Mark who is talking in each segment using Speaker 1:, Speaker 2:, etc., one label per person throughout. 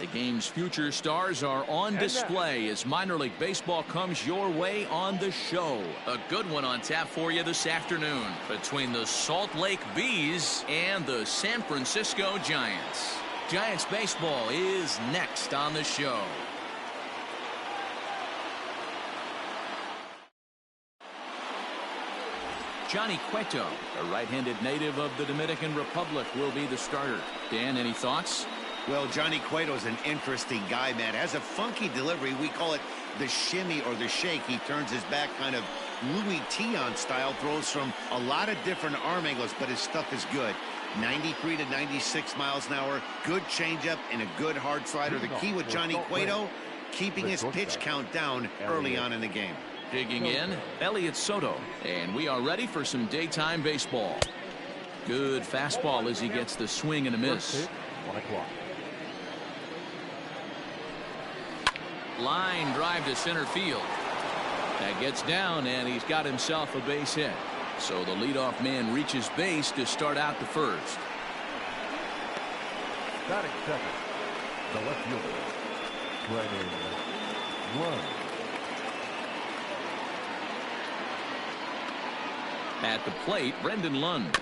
Speaker 1: The game's future stars are on display as minor league baseball comes your way on the show. A good one on tap for you this afternoon between the Salt Lake Bees and the San Francisco Giants. Giants baseball is next on the show. Johnny Cueto, a right-handed native of the Dominican Republic, will be the starter. Dan, any thoughts?
Speaker 2: Well, Johnny Cueto's an interesting guy, man. Has a funky delivery. We call it the shimmy or the shake. He turns his back kind of Louis Tion style, throws from a lot of different arm angles, but his stuff is good. 93 to 96 miles an hour, good changeup, and a good hard slider. The key with Johnny Cueto, keeping his pitch count down early on in the game.
Speaker 1: Digging in, Elliot Soto, and we are ready for some daytime baseball. Good fastball as he gets the swing and a miss.
Speaker 3: 1 o'clock.
Speaker 1: Line drive to center field. That gets down, and he's got himself a base hit. So the leadoff man reaches base to start out the first.
Speaker 3: Batting second, the left fielder, Brennan Lund.
Speaker 1: At the plate, Brendan Lund.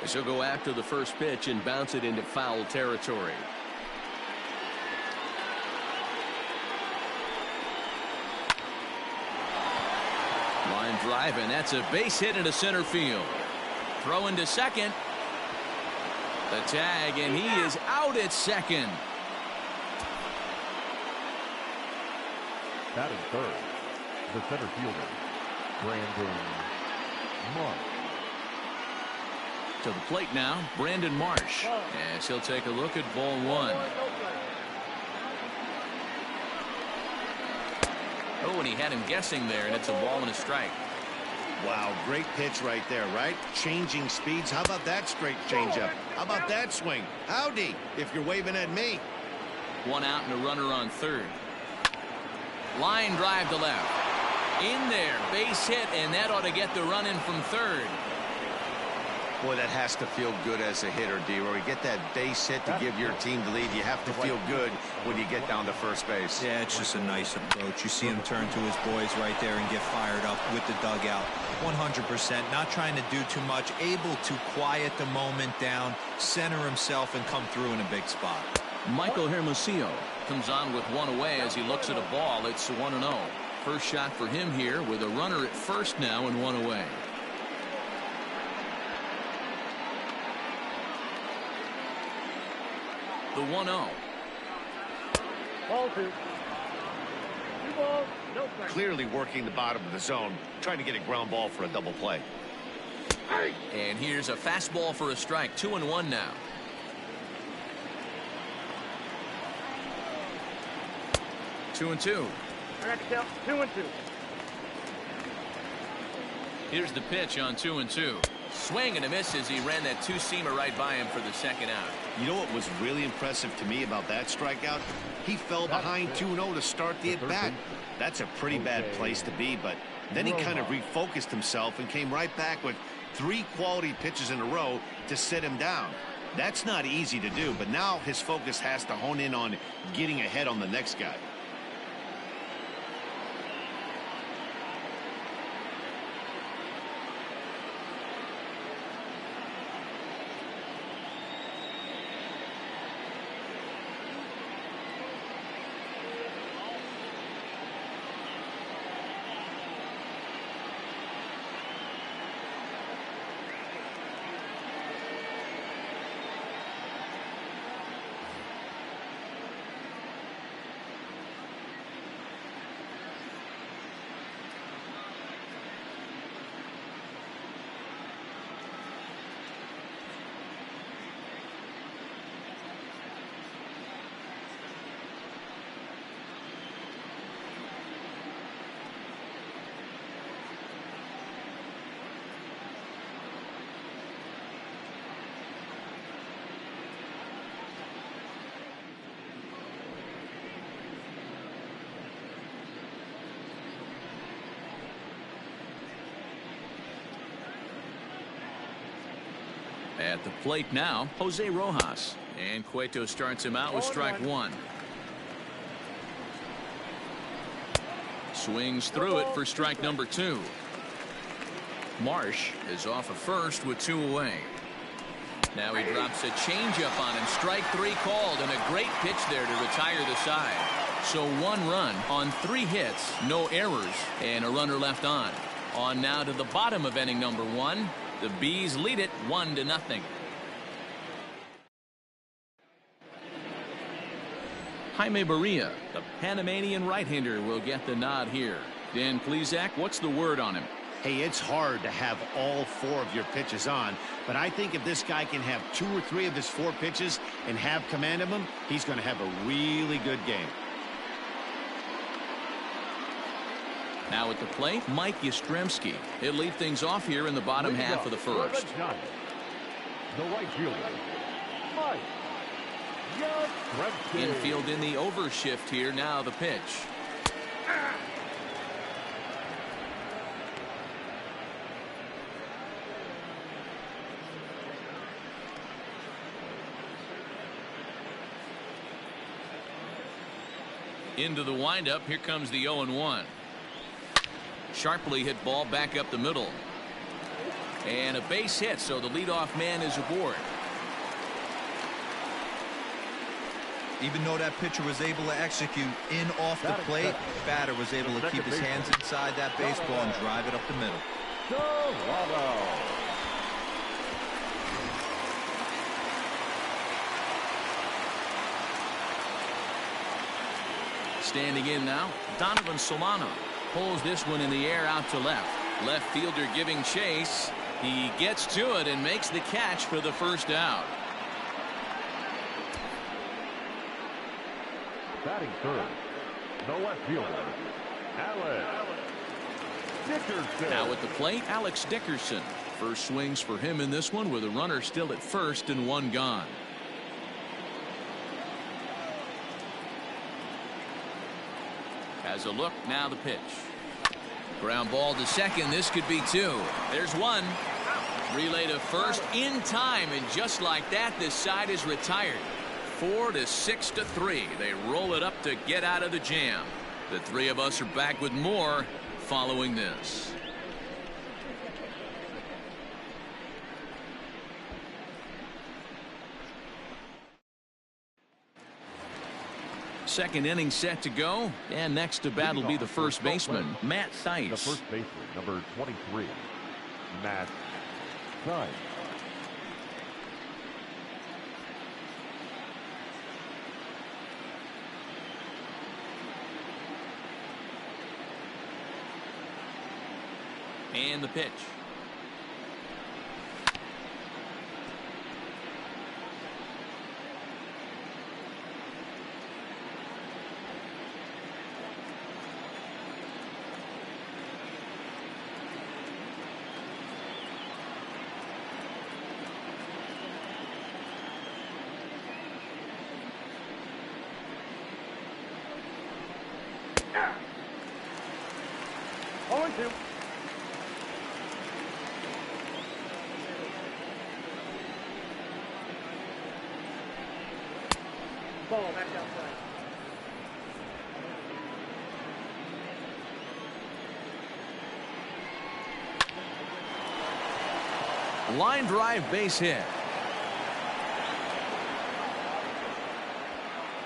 Speaker 1: He'll go after the first pitch and bounce it into foul territory. Line drive, and that's a base hit into center field. Throw into second. The tag, and he is out at second.
Speaker 3: Batting third, the center fielder, Brandon Marsh.
Speaker 1: To the plate now, Brandon Marsh. As he'll take a look at ball one. Oh, and he had him guessing there, and it's a ball and a strike.
Speaker 2: Wow, great pitch right there, right? Changing speeds. How about that straight changeup? How about that swing? Howdy, if you're waving at me.
Speaker 1: One out and a runner on third. Line drive to left. In there, base hit, and that ought to get the run in from third.
Speaker 2: Boy, that has to feel good as a hitter, D-Roy. You get that base hit to give your team the lead. You have to feel good when you get down to first base.
Speaker 4: Yeah, it's just a nice approach. You see him turn to his boys right there and get fired up with the dugout. 100%, not trying to do too much, able to quiet the moment down, center himself, and come through in a big spot.
Speaker 1: Michael Hermosillo comes on with one away as he looks at a ball. It's 1-0. First shot for him here with a runner at first now and one away. The 1-0.
Speaker 3: Ball two. 2 balls, no strikes.
Speaker 2: Clearly working the bottom of the zone, trying to get a ground ball for a double play.
Speaker 1: And here's a fastball for a strike. 2-1 now. Two and two.
Speaker 3: I got to count 2-2.
Speaker 1: Here's the pitch on 2-2. Swing and a miss as he ran that two-seamer right by him for the second out.
Speaker 2: You know what was really impressive to me about that strikeout? He fell behind 2-0 to start the at-bat. That's a pretty bad place to be, but then he kind of refocused himself and came right back with 3 quality pitches in a row to sit him down. That's not easy to do, but now his focus has to hone in on getting ahead on the next guy.
Speaker 1: At the plate now, Jose Rojas. And Cueto starts him out with strike one. Swings through it for strike number two. Marsh is off of first with two away. Now he drops a changeup on him. Strike three called, and a great pitch there to retire the side. So one run on 3 hits, no errors, and a runner left on. On now to the bottom of inning number 1. The Bees lead it 1-0. Jaime Barria, the Panamanian right-hander, will get the nod here. Dan Plesac, what's the word on him?
Speaker 2: Hey, it's hard to have all 4 of your pitches on, but I think if this guy can have 2 or 3 of his 4 pitches and have command of them, he's going to have a really good game.
Speaker 1: Now at the plate, Mike Yastrzemski. He'll lead things off here in the bottom half of the first.
Speaker 3: The right fielder, Mike Yastrzemski.
Speaker 1: Infield in the overshift here. Now the pitch. Into the windup. Here comes the 0-1. Sharply hit ball back up the middle. And a base hit, so the leadoff man is aboard.
Speaker 4: Even though that pitcher was able to execute in off the plate, batter was able to keep his hands inside that baseball and drive it up the middle.
Speaker 1: Standing in now, Donovan Solano pulls this one in the air out to left. Left fielder giving chase. He gets to it and makes the catch for the first out.
Speaker 3: Batting third, the left fielder, Alex Dickerson.
Speaker 1: Now at the plate, Alex Dickerson. First swings for him in this one with a runner still at first and one gone. Has a look, now the pitch. Ground ball to second. This could be 2. There's 1. Relay to first in time, and just like that, this side is retired. 4-6-3. They roll it up to get out of the jam. The 3 of us are back with more following this. Second inning set to go, and next to bat will be the first baseman, Matt Thaiss.
Speaker 3: The first baseman, number 23, Matt Thaiss.
Speaker 1: And the pitch.
Speaker 3: Ball back outside.
Speaker 1: Line drive base hit.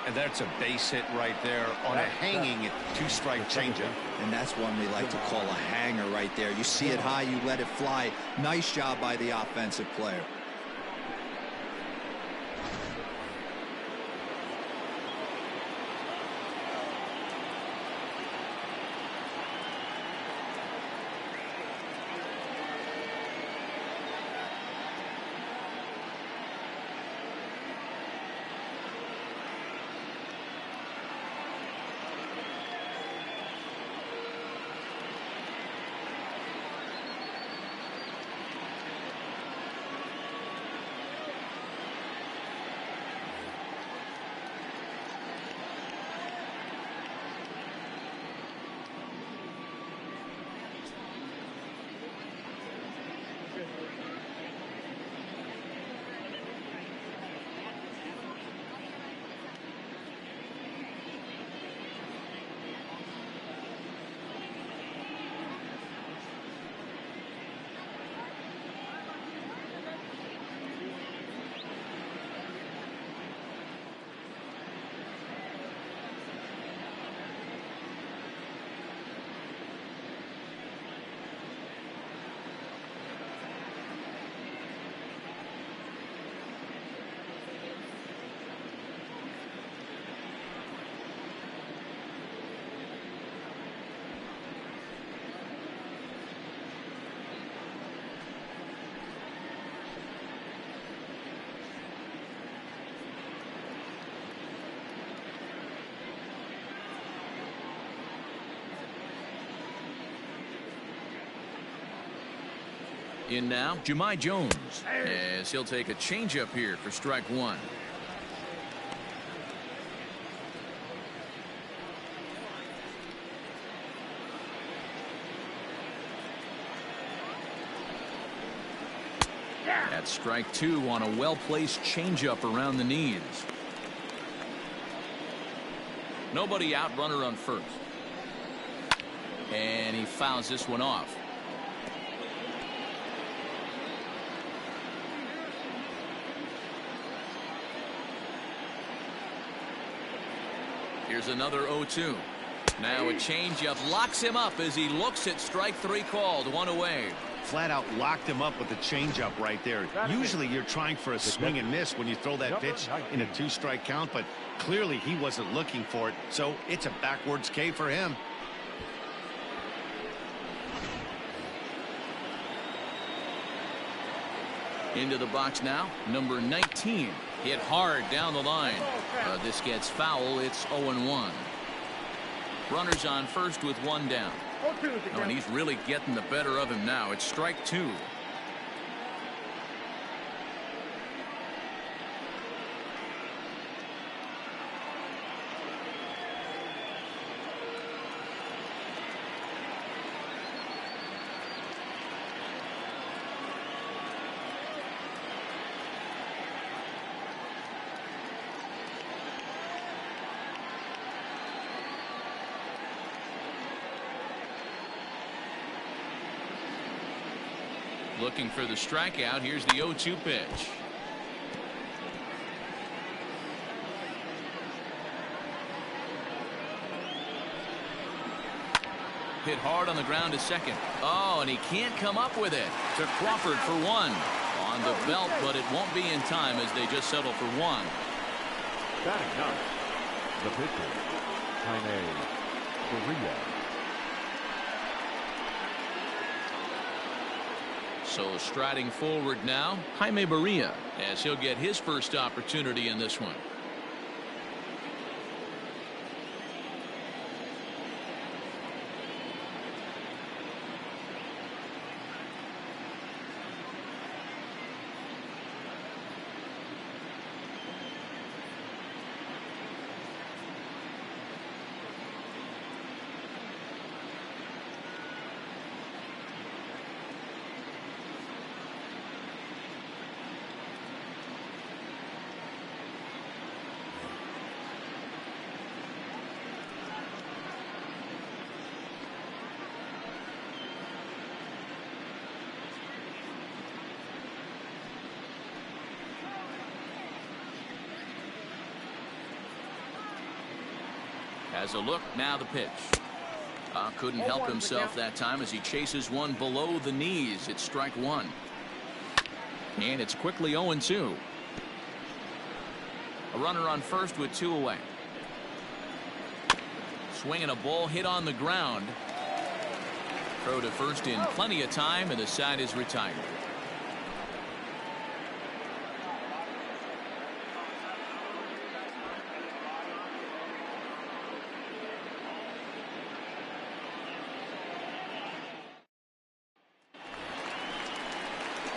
Speaker 2: And that's a base hit right there on a hanging 2-strike changeup.
Speaker 4: And that's one we like to call a hanger right there. You see it high, you let it fly. Nice job by the offensive player.
Speaker 1: In now, Jahmai Jones, as he'll take a changeup here for strike one. That's strike two on a well-placed changeup around the knees. Nobody out, runner on first. And he fouls this one off. Here's another 0-2. Now a changeup locks him up as he looks at strike three called. One away.
Speaker 2: Flat out locked him up with the changeup right there. Usually you're trying for a swing and miss when you throw that pitch in a two-strike count, but clearly he wasn't looking for it, so it's a backwards K for him.
Speaker 1: Into the box now, number 19. Hit hard down the line. This gets foul. It's 0-1. Runners on first with one down. Oh, and he's really getting the better of him now. It's strike two. Looking for the strikeout. Here's the 0-2 pitch. Hit hard on the ground to second. Oh, and he can't come up with it. To Crawford for one. On the belt, but it won't be in time as they just settle for one.
Speaker 3: Batting ninth, the pitcher, Korea.
Speaker 1: So striding forward now, Jaime Barria, as he'll get his first opportunity in this one. Has a look, now the pitch. Couldn't help himself that time as he chases one below the knees. It's strike one. And it's quickly 0-2. A runner on first with two away. Swinging a ball hit on the ground. Throw to first in plenty of time, and the side is retired.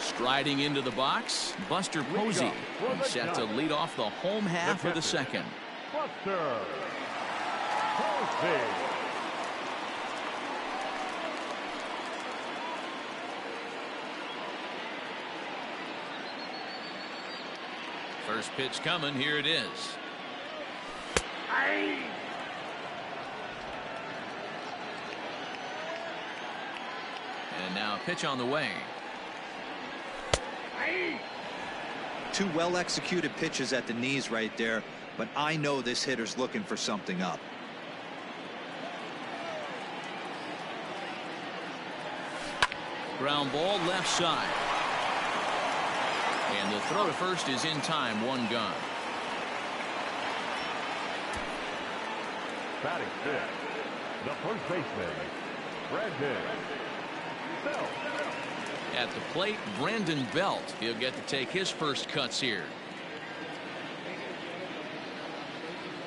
Speaker 1: Striding into the box, Buster Posey, set to lead off the home half of the second.
Speaker 3: Buster Posey.
Speaker 1: First pitch coming, here it is. And now a pitch on the way.
Speaker 4: Two well-executed pitches at the knees right there, but I know this hitter's looking for something up.
Speaker 1: Ground ball left side. And the throw to first is in time, one gone.
Speaker 3: Batting fifth, the first baseman, Brandon Belt.
Speaker 1: At the plate, Brandon Belt. He'll get to take his first cuts here.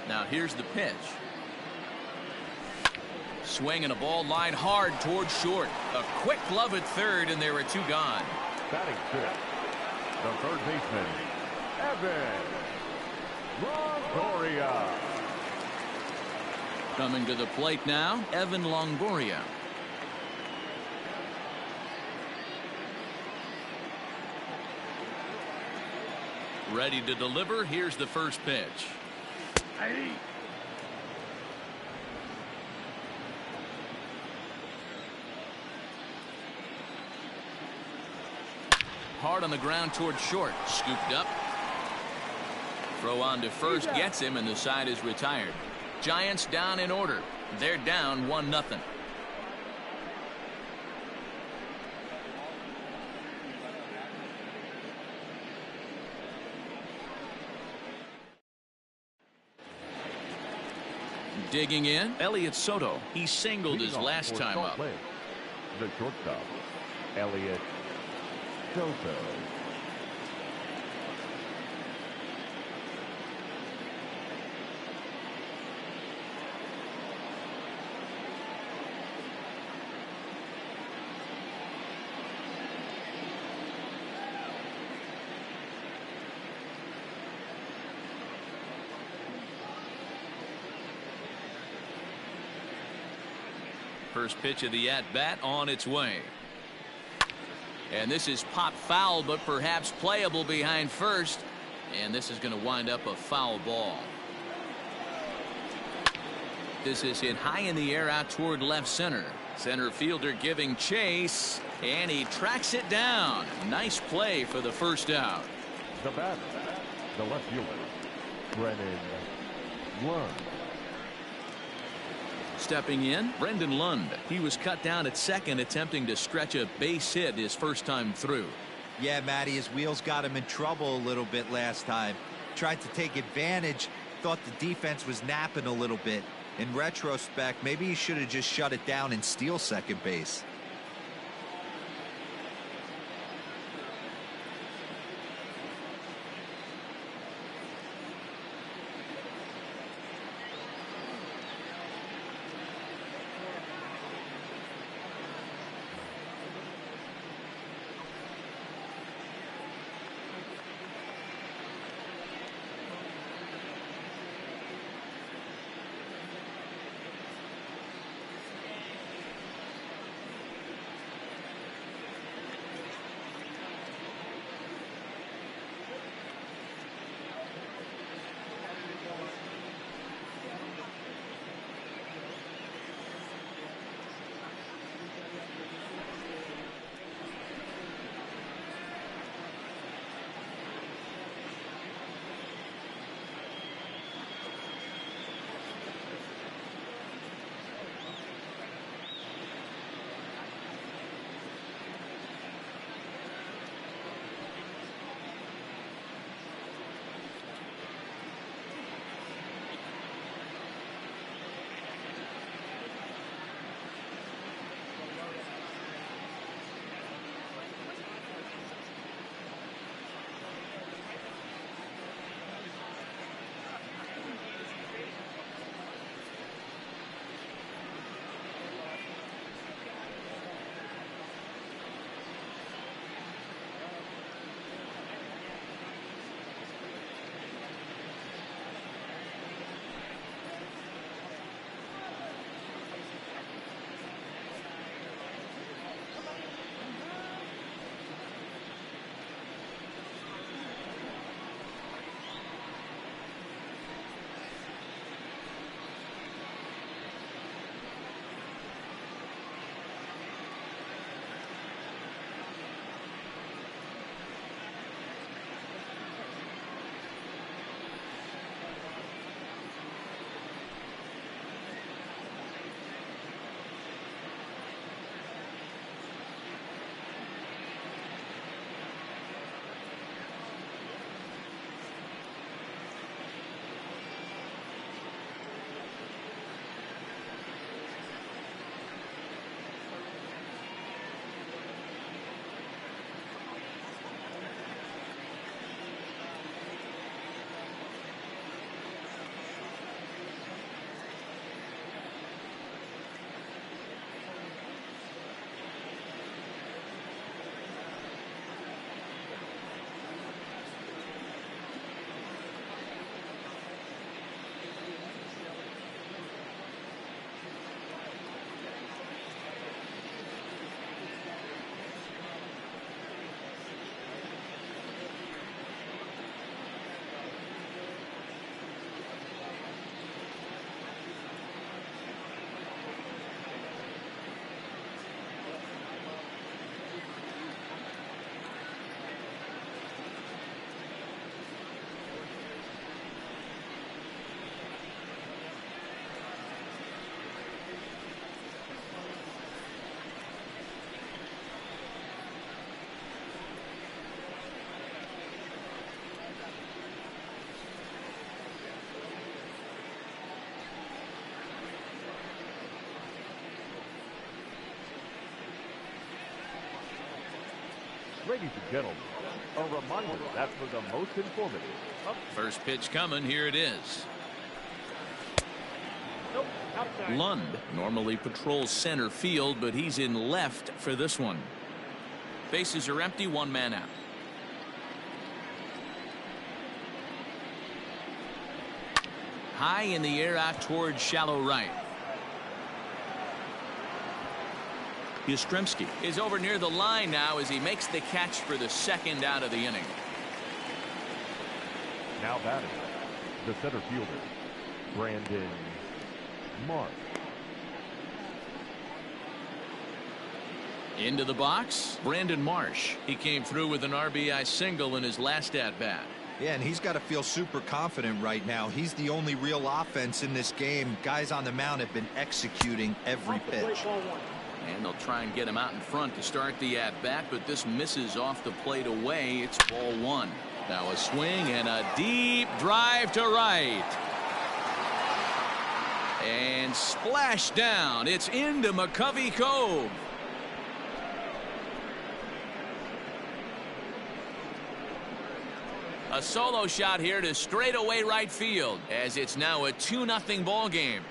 Speaker 1: Now here's the pitch. Swing and a ball line hard towards short. A quick glove at third, and there are two gone.
Speaker 3: Batting fifth, the third baseman, Evan Longoria.
Speaker 1: Coming to the plate now, Evan Longoria. Ready to deliver. Here's the first pitch. Hard on the ground toward short. Scooped up. Throw on to first gets him, and the side is retired. Giants down in order. They're down 1-0. Digging in, Elliott Soto. He singled his last time up.
Speaker 3: The shortstop, Elliott Soto.
Speaker 1: First pitch of the at-bat on its way. And this is pop foul, but perhaps playable behind first. And this is going to wind up a foul ball. This is hit high in the air out toward left center. Center fielder giving chase, and he tracks it down. Nice play for the first out.
Speaker 3: The batter, the left fielder, Brennan Lund.
Speaker 1: Stepping in, Brendan Lund. He was cut down at second, attempting to stretch a base hit his first time through.
Speaker 4: Yeah, Matty, his wheels got him in trouble a little bit last time. Tried to take advantage, thought the defense was napping a little bit. In retrospect, maybe he should have just shut it down and steal second base.
Speaker 3: Ladies and gentlemen, a reminder that for the most informative.
Speaker 1: First pitch coming. Here it is. Lund normally patrols center field, but he's in left for this one. Bases are empty, one man out. High in the air out towards shallow right. Yastrzemski is over near the line now as he makes the catch for the second out of the inning.
Speaker 3: Now batting, the center fielder, Brandon Marsh.
Speaker 1: Into the box, Brandon Marsh. He came through with an RBI single in his last at-bat.
Speaker 4: Yeah, and he's got to feel super confident right now. He's the only real offense in this game. Guys on the mound have been executing every pitch.
Speaker 1: And they'll try and get him out in front to start the at-bat, but this misses off the plate away. It's ball one. Now a swing and a deep drive to right. And splash down. It's into McCovey Cove. A solo shot here to straightaway right field as it's now a 2-0 ball game.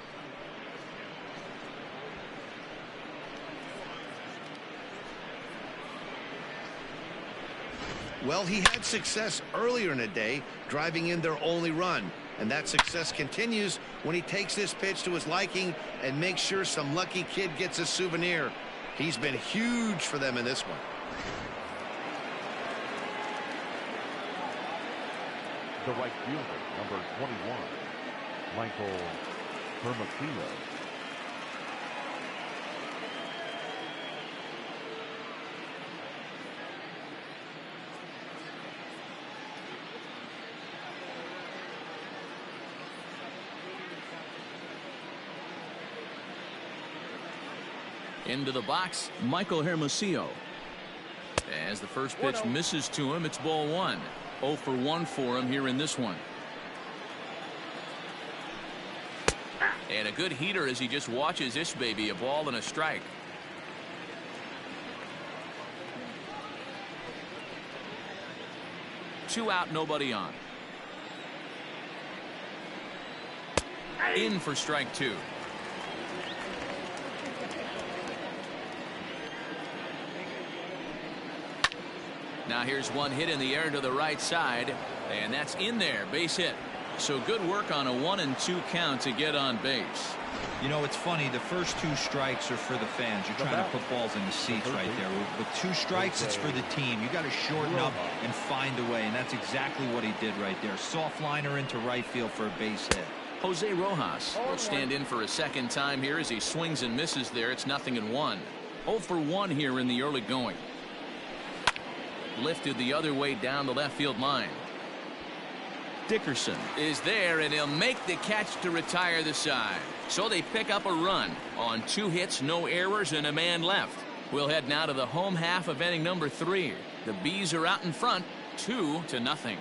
Speaker 2: Well, he had success earlier in the day, driving in their only run. And that success continues when he takes this pitch to his liking and makes sure some lucky kid gets a souvenir. He's been huge for them in this one.
Speaker 3: The right fielder, number 21, Michael Hermosillo.
Speaker 1: Into the box, Michael Hermosillo. As the first pitch misses to him, it's ball one. 0 for 1 for him here in this one. And a good heater as he just watches this baby, a ball and a strike. Two out, nobody on. In for strike two. Now here's one hit in the air to the right side, and that's in there, base hit. So good work on a 1-2 count to get on base.
Speaker 4: You know, it's funny, the first two strikes are for the fans. You're trying to put balls in the seats right there. With two strikes, it's for the team. You got to shorten up and find a way, and that's exactly what he did right there. Soft liner into right field for a base hit.
Speaker 1: Jose Rojas will stand in for a second time here as he swings and misses there. It's 0-1. 0 for 1 here in the early going. Lifted the other way down the left field line. Dickerson is there, and he'll make the catch to retire the side. So they pick up a run on 2 hits, no errors, and a man left. We'll head now to the home half of inning number 3. The Bees are out in front, 2-0.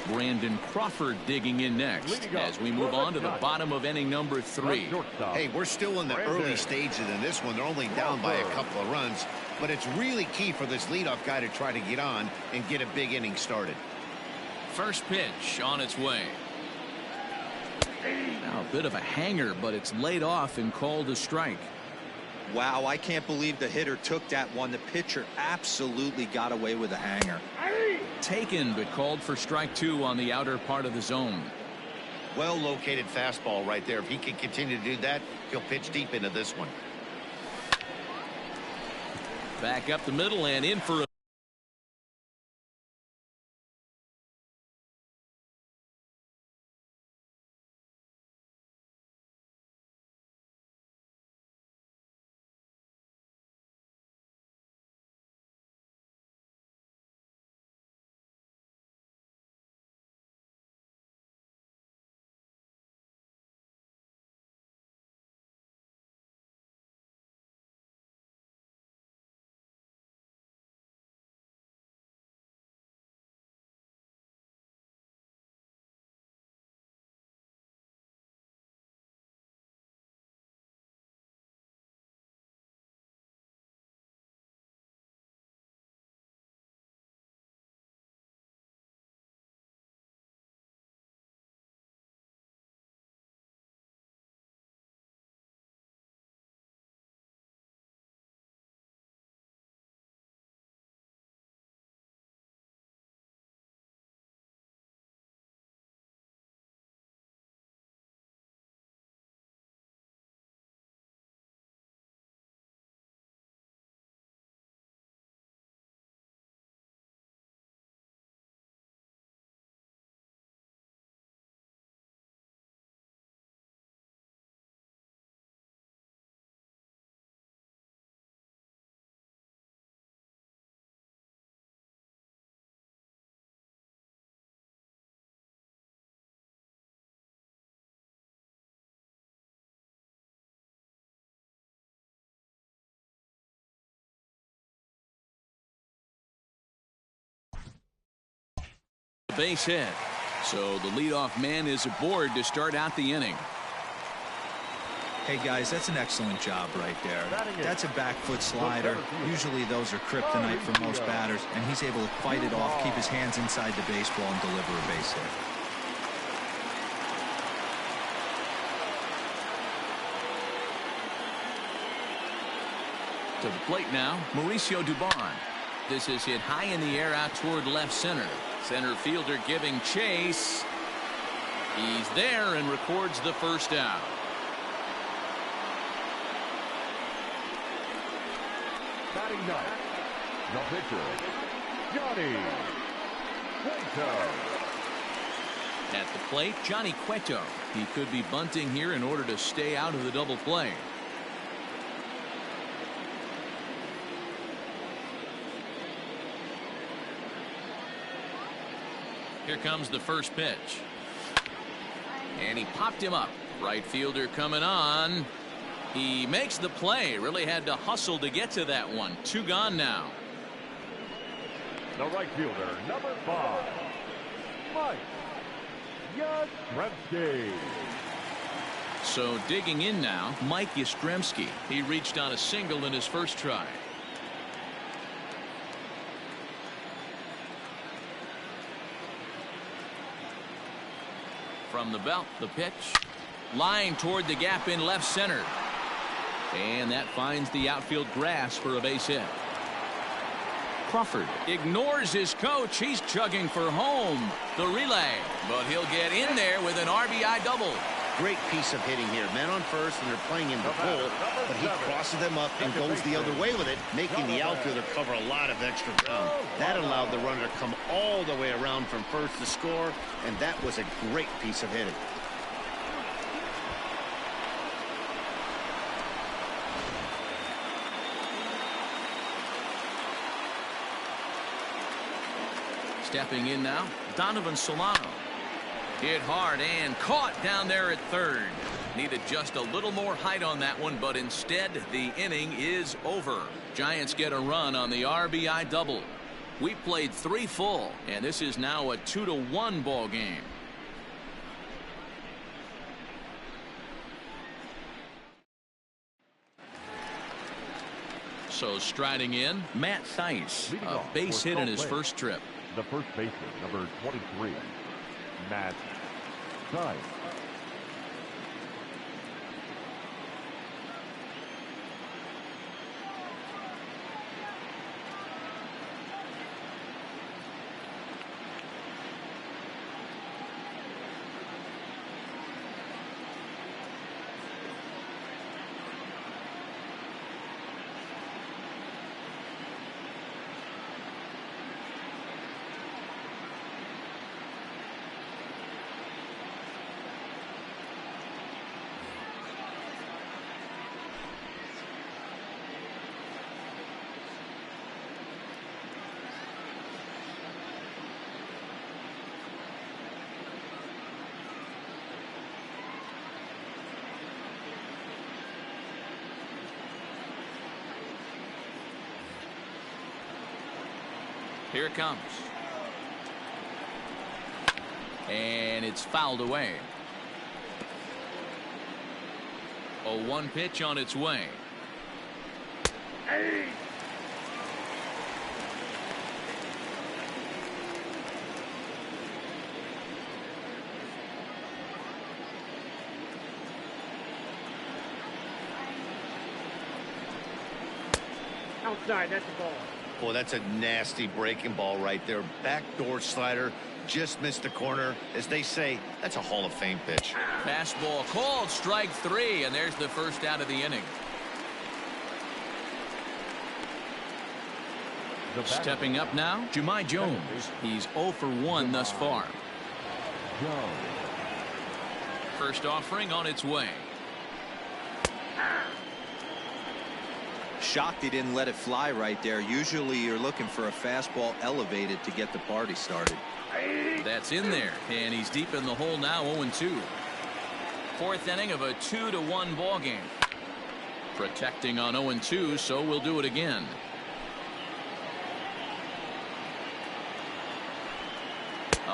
Speaker 1: Brandon Crawford digging in next as we move on to the bottom of inning number 3.
Speaker 2: Hey, we're still in the early stages in this one. They're only down by a couple of runs, but it's really key for this leadoff guy to try to get on and get a big inning started.
Speaker 1: First pitch on its way. Now a bit of a hanger, but it's laid off and called a strike.
Speaker 4: Wow, I can't believe the hitter took that one. The pitcher absolutely got away with a hanger.
Speaker 1: Taken, but called for strike 2 on the outer part of the zone.
Speaker 2: Well located fastball right there. If he can continue to do that, he'll pitch deep into this one.
Speaker 1: Back up the middle and in for a base hit. So the leadoff man is aboard to start out the inning.
Speaker 4: Hey guys, that's an excellent job right there. That's a back foot slider. Usually those are kryptonite for most batters, and he's able to fight it off, keep his hands inside the baseball, and deliver a base hit.
Speaker 1: To the plate now, Mauricio Dubon. This is hit high in the air out toward left center. Center fielder giving chase. He's there and records the first out.
Speaker 3: Batting ninth, the pitcher, Johnny Cueto.
Speaker 1: At the plate, Johnny Cueto. He could be bunting here in order to stay out of the double play. Here comes the first pitch. And he popped him up. Right fielder coming on. He makes the play. Really had to hustle to get to that one. 2 gone now.
Speaker 3: The right fielder, number 5, Mike Yastrzemski.
Speaker 1: So digging in now, Mike Yastrzemski. He reached on a single in his first try. From the belt, the pitch. Line toward the gap in left center. And that finds the outfield grass for a base hit. Crawford ignores his coach. He's chugging for home. The relay. But he'll get in there with an RBI double.
Speaker 2: Great piece of hitting here. Men on first, and they're playing in the hole, but he crosses them up and goes the other way with it, making the outfielder cover a lot of extra ground. That allowed the runner to come all the way around from first to score, and that was a great piece of hitting.
Speaker 1: Stepping in now, Donovan Solano. Hit hard and caught down there at third. Needed just a little more height on that one, but instead the inning is over. Giants get a run on the RBI double. We played 3 full, and this is now a 2-1 ball game. So striding in, Matt Theis, a base hit in his first trip.
Speaker 3: The first baseman, number 23, Matt Theis.
Speaker 1: Here it comes. And it's fouled away. A 1 pitch on its way.
Speaker 5: Outside, that's a ball.
Speaker 2: Boy, that's a nasty breaking ball right there. Backdoor slider, just missed the corner. As they say, that's a Hall of Fame pitch.
Speaker 1: Fastball called, strike 3, and there's the first out of the inning. Stepping up now, Jahmai Jones. He's 0 for 1 thus far. First offering on its way.
Speaker 4: Shocked he didn't let it fly right there. Usually you're looking for a fastball elevated to get the party started.
Speaker 1: That's in there, and he's deep in the hole now. 0-2. 4th inning of a 2-1 ball game. Protecting on 0-2, so we'll do it again.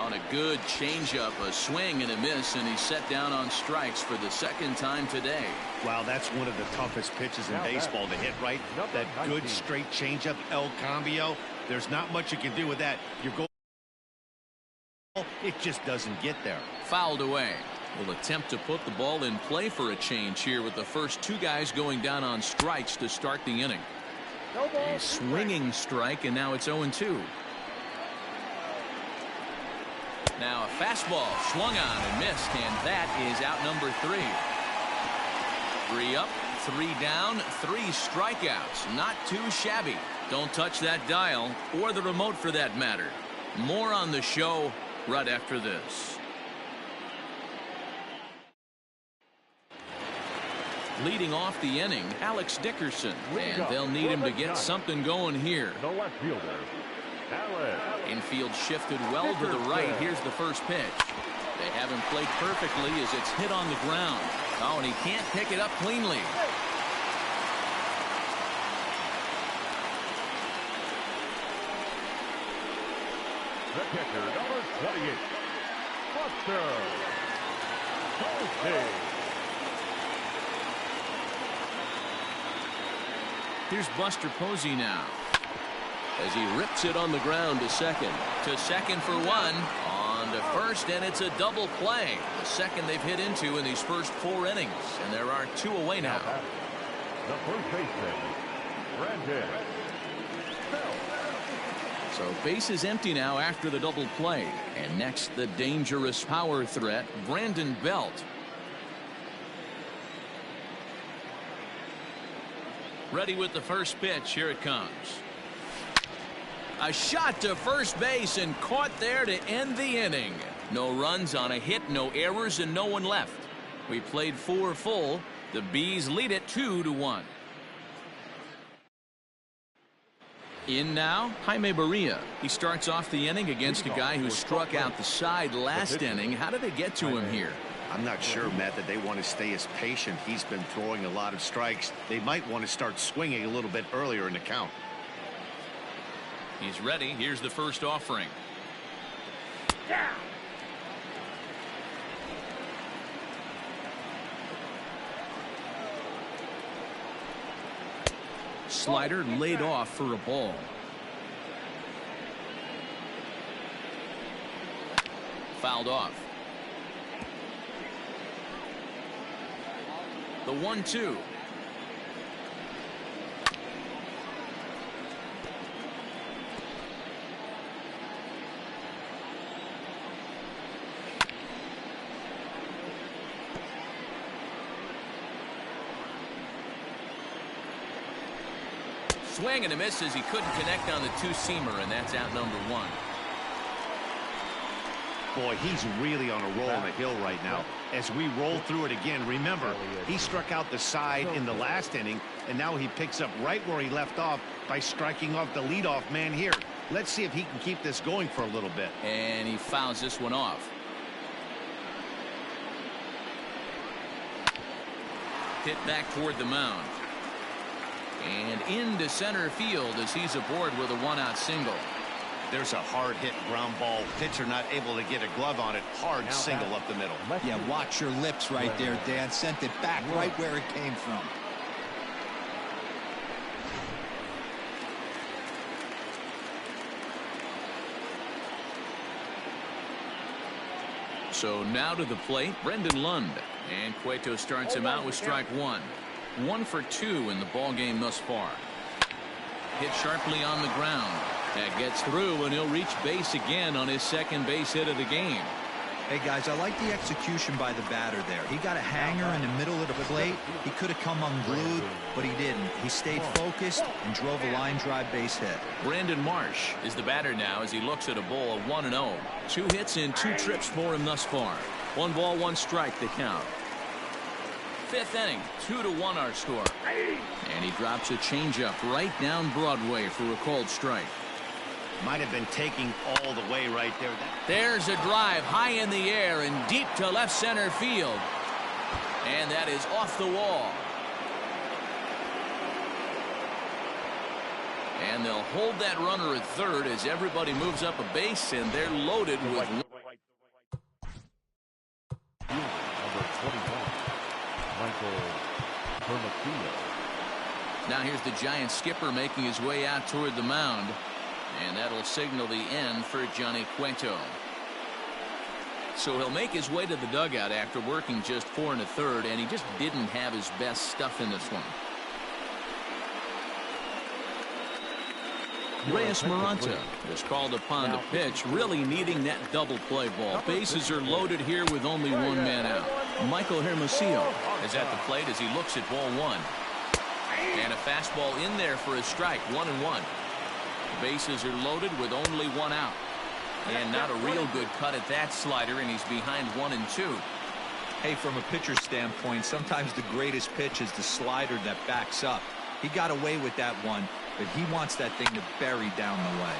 Speaker 1: On a good changeup, a swing and a miss, and he's set down on strikes for the second time today.
Speaker 2: Wow, that's one of the toughest pitches in baseball to hit, right? That good straight changeup, El Cambio. There's not much you can do with that. Your goal, it just doesn't get there.
Speaker 1: Fouled away. Will attempt to put the ball in play for a change here with the first two guys going down on strikes to start the inning. A swinging strike, and now it's 0-2. Now a fastball swung on and missed, and that is out number 3. 3 up, 3 down, 3 strikeouts. Not too shabby. Don't touch that dial or the remote for that matter. More on the show right after this. Leading off the inning, Alex Dickerson, and they'll need him to get something going here.
Speaker 3: The left fielder, Alex.
Speaker 1: Infield shifted well to the right. Here's the first pitch. They have him played perfectly as it's hit on the ground. Oh, and he can't pick it up cleanly.
Speaker 3: The catcher, number 28, Buster Posey.
Speaker 1: Here's Buster Posey now, as he rips it on the ground to second. To second for 1. On to first, and it's a double play. The second they've hit into in these first 4 innings. And there are 2 away now.
Speaker 3: The first baseman, Brandon Belt.
Speaker 1: So base is empty now after the double play. And next, the dangerous power threat, Brandon Belt. Ready with the first pitch. Here it comes. A shot to first base and caught there to end the inning. No runs on a hit, no errors, and no one left. We played 4 full. The Bees lead it 2-1. In now, Jaime Barria. He starts off the inning against a guy who struck out the side last inning. How did they get to him here?
Speaker 2: I'm not sure, Matt, that they want to stay as patient. He's been throwing a lot of strikes. They might want to start swinging a little bit earlier in the count.
Speaker 1: He's ready. Here's the first offering.
Speaker 5: Yeah.
Speaker 1: Slider laid off for a ball. Fouled off. The 1-2. Swing and a miss as he couldn't connect on the 2-seamer, and that's out number 1.
Speaker 2: Boy, he's really on a roll on the hill right now. As we roll through it again, remember, he struck out the side in the last inning, and now he picks up right where he left off by striking off the leadoff man here. Let's see if he can keep this going for a little bit.
Speaker 1: And he fouls this one off. Hit back toward the mound. And into center field as he's aboard with a 1-out single.
Speaker 2: There's a hard hit ground ball. Pitcher not able to get a glove on it. Hard single up the middle.
Speaker 4: Yeah, watch your lips right there, Dan. Sent it back right where it came from.
Speaker 1: So now to the plate, Brendan Lund. And Cueto starts him out with strike 1. 1 for 2 in the ball game thus far. Hit sharply on the ground. That gets through, and he'll reach base again on his second base hit of the game.
Speaker 4: Hey, guys, I like the execution by the batter there. He got a hanger in the middle of the plate. He could have come unglued, but he didn't. He stayed focused and drove a line drive base hit.
Speaker 1: Brandon Marsh is the batter now as he looks at a ball of 1-0. 2 hits in 2 trips for him thus far. 1 ball, 1 strike to count. 5th inning, 2-1 our score. And he drops a changeup right down Broadway for a called strike.
Speaker 2: Might have been taking all the way right there.
Speaker 1: There's a drive high in the air and deep to left center field. And that is off the wall. And they'll hold that runner at third as everybody moves up a base, and they're loaded with here's the Giant skipper making his way out toward the mound. And that'll signal the end for Johnny Cueto. So he'll make his way to the dugout after working just 4 1/3, and he just didn't have his best stuff in this one. Reyes Maranta is called upon to pitch, really needing that double play ball. Bases are loaded here with only 1 man out. Michael Hermosillo is at the plate as he looks at ball 1. And a fastball in there for a strike, 1-1. Bases are loaded with only 1 out. And not a real good cut at that slider, and he's behind 1-2.
Speaker 4: Hey, from a pitcher standpoint, sometimes the greatest pitch is the slider that backs up. He got away with that one, but he wants that thing to bury down the way.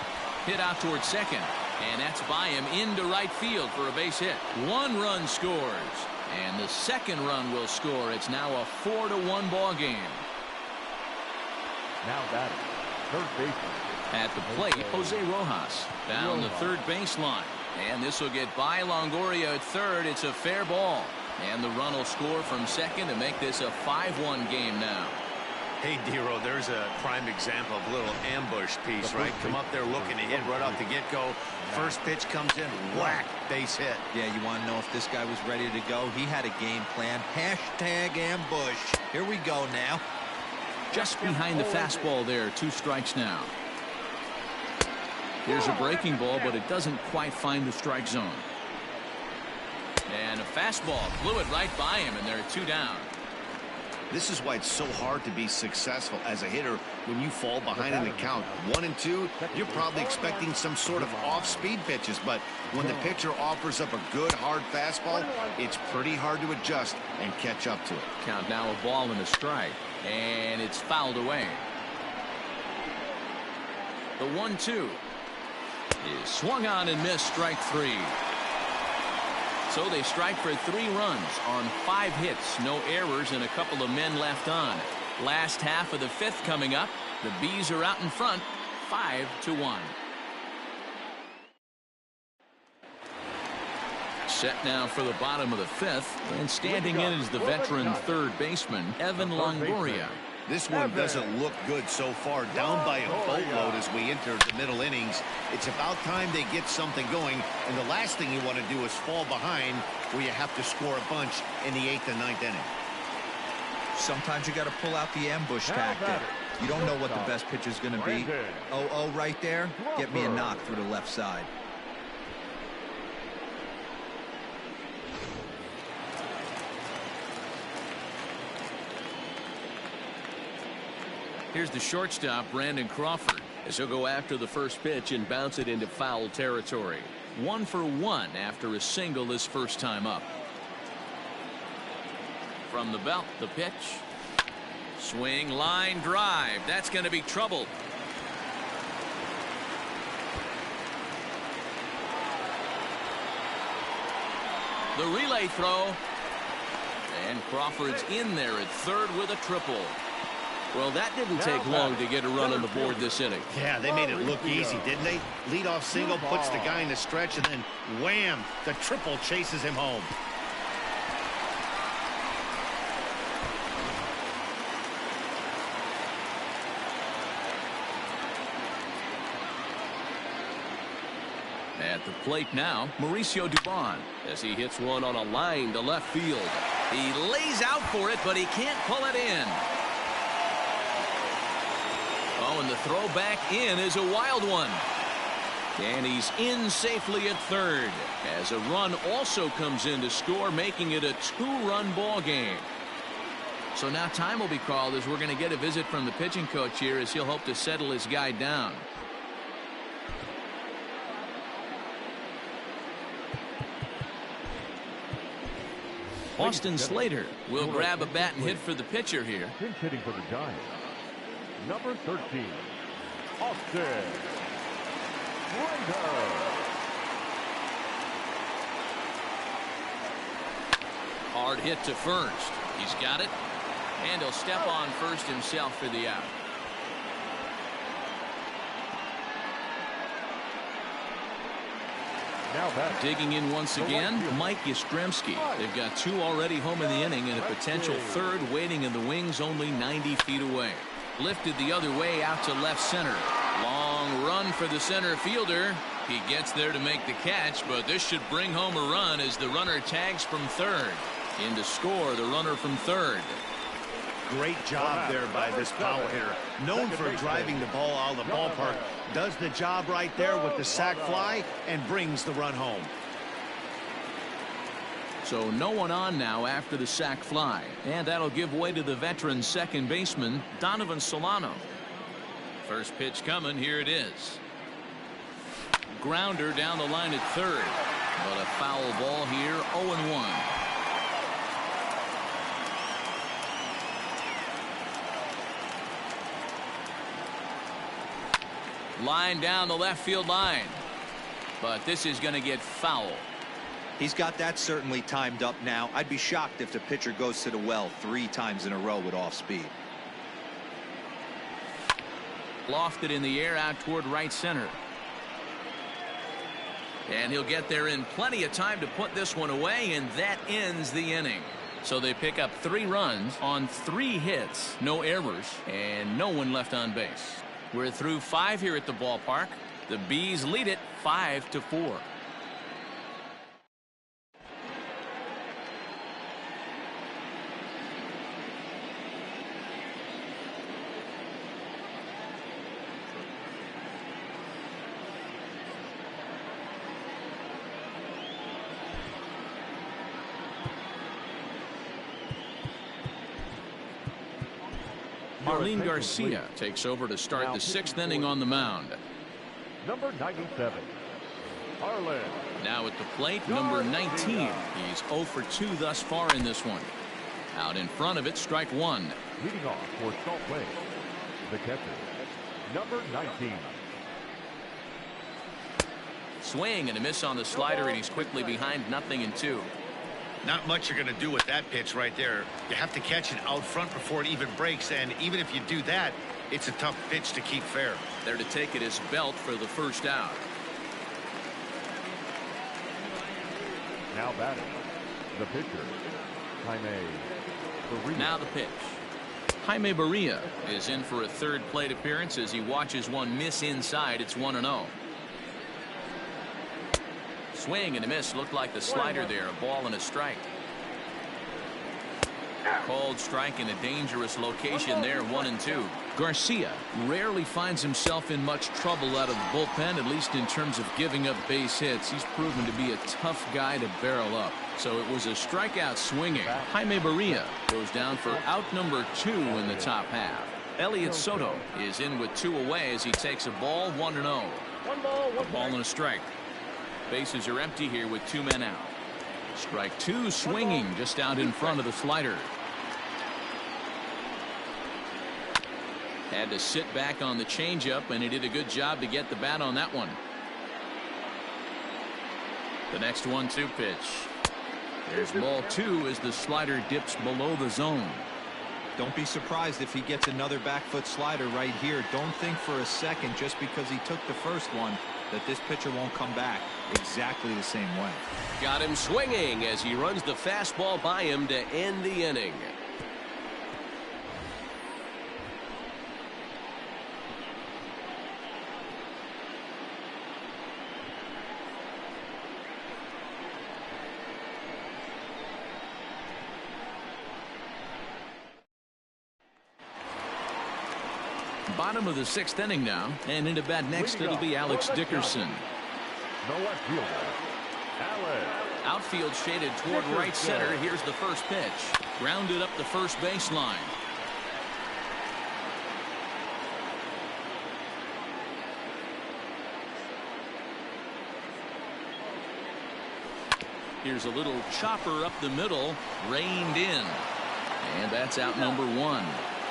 Speaker 1: Hit out towards second, and that's by him into right field for a base hit. 1 run scores, and the second run will score. It's now a 4-1 ball game.
Speaker 3: Now batting, third baseman.
Speaker 1: At the plate, Jose Rojas down the third baseline. And this will get by Longoria at third. It's a fair ball. And the run will score from second to make this a 5-1 game now.
Speaker 2: Hey, Dero, there's a prime example of a little ambush piece, right? Come up there looking to hit right off the get-go. First pitch comes in, whack, base hit.
Speaker 4: Yeah, you want to know if this guy was ready to go? He had a game plan. Hashtag ambush. Here we go now.
Speaker 1: Just behind the fastball there. 2 strikes now. Here's a breaking ball, but it doesn't quite find the strike zone. And a fastball blew it right by him, and there are 2 down.
Speaker 2: This is why it's so hard to be successful as a hitter when you fall behind in the count. 1 and 2, you're probably expecting some sort of off-speed pitches, but when the pitcher offers up a good hard fastball, it's pretty hard to adjust and catch up to it.
Speaker 1: Count now a ball and a strike, and it's fouled away. The 1-2 is swung on and missed, strike 3. So they strike for 3 runs on 5 hits, no errors, and a couple of men left on. Last half of the 5th coming up. The Bees are out in front, 5-1. Set now for the bottom of the 5th, and standing in is the veteran third baseman, Evan Longoria.
Speaker 2: This one doesn't look good so far, down by a boatload as we enter the middle innings. It's about time they get something going, and the last thing you want to do is fall behind where you have to score a bunch in the 8th and 9th inning.
Speaker 4: Sometimes you got to pull out the ambush tactic. You don't know what the best pitch is going to be. Oh, right there. Get me a knock through the left side.
Speaker 1: Here's the shortstop, Brandon Crawford, as he'll go after the first pitch and bounce it into foul territory. 1 for 1 after a single his first time up. From the belt, the pitch. Swing, line drive. That's going to be trouble. The relay throw. And Crawford's in there at third with a triple. Well, that didn't take long to get a run on the board this inning.
Speaker 2: Yeah, they made it look easy, didn't they? Leadoff single puts the guy in the stretch, and then wham, the triple chases him home.
Speaker 1: At the plate now, Mauricio Dubon, as he hits one on a line to left field. He lays out for it, but he can't pull it in. Oh, and the throw back in is a wild one. And he's in safely at third, as a run also comes in to score, making it a 2-run ball game. So now time will be called as we're going to get a visit from the pitching coach here, as he'll hope to settle his guy down. Austin Slater will grab a bat and hit for the pitcher here.
Speaker 3: Pinch hitting for the Giants. Number 13, Austin Slater.
Speaker 1: Hard hit to first. He's got it. And he'll step on first himself for the out. Digging in once again, Mike Yastrzemski. They've got 2 already home in the inning, and a potential third waiting in the wings only 90 feet away. Lifted the other way out to left center. Long run for the center fielder. He gets there to make the catch, but this should bring home a run as the runner tags from third. In to score the runner from third.
Speaker 2: Great job there by this power hitter. Known for driving the ball out of the ballpark. Does the job right there with the sac fly and brings the run home.
Speaker 1: So no one on now after the sac fly. And that'll give way to the veteran second baseman, Donovan Solano. First pitch coming. Here it is. Grounder down the line at third. But a foul ball here. 0-1. Line down the left field line. But this is going to get foul.
Speaker 4: He's got that certainly timed up now. I'd be shocked if the pitcher goes to the well 3 times in a row with off speed.
Speaker 1: Lofted in the air out toward right center. And he'll get there in plenty of time to put this one away, and that ends the inning. So they pick up 3 runs on 3 hits, no errors, and no one left on base. We're through 5 here at the ballpark. The Bees lead it 5-4. Marlene Garcia takes over to start the 6th inning on the mound.
Speaker 3: Number 97, Harlan.
Speaker 1: Now at the plate, number 19. He's 0 for 2 thus far in this one. Out in front of it, strike 1.
Speaker 3: Leading off for Salt Lake, the catcher, number 19.
Speaker 1: Swing and a miss on the slider, and he's quickly behind 0-2.
Speaker 2: Not much you're going to do with that pitch right there. You have to catch it out front before it even breaks, and even if you do that, it's a tough pitch to keep fair.
Speaker 1: There to take it is Belt for the first out.
Speaker 3: Now batting, the pitcher, Jaime Barria.
Speaker 1: Now the pitch. Jaime Barria is in for a 3rd plate appearance as he watches one miss inside. It's 1-0. Swing and a miss. Looked like the slider there. A ball and a strike. Called strike in a dangerous location there. 1-2. Garcia rarely finds himself in much trouble out of the bullpen, at least in terms of giving up base hits. He's proven to be a tough guy to barrel up. So it was a strikeout swinging. Jaime Barria goes down for out number 2 in the top half. Elliot Soto is in with 2 away as he takes a ball. 1-0. A ball and a strike. Bases are empty here with 2 men out. Strike 2 swinging just out in front of the slider. Had to sit back on the changeup, and he did a good job to get the bat on that one. The next 1-2 pitch. There's ball 2 as the slider dips below the zone.
Speaker 4: Don't be surprised if he gets another back foot slider right here. Don't think for a second just because he took the first one that this pitcher won't come back exactly the same way.
Speaker 5: Got him swinging as he runs the fastball by him to end the inning.
Speaker 1: Bottom of the 6th inning now, and into bat next it'll be Alex Dickerson.
Speaker 3: The left fielder, Alex.
Speaker 1: Outfield shaded toward right center. Here's the first pitch. Grounded up the first baseline. Here's a little chopper up the middle, reined in, and that's out number 1.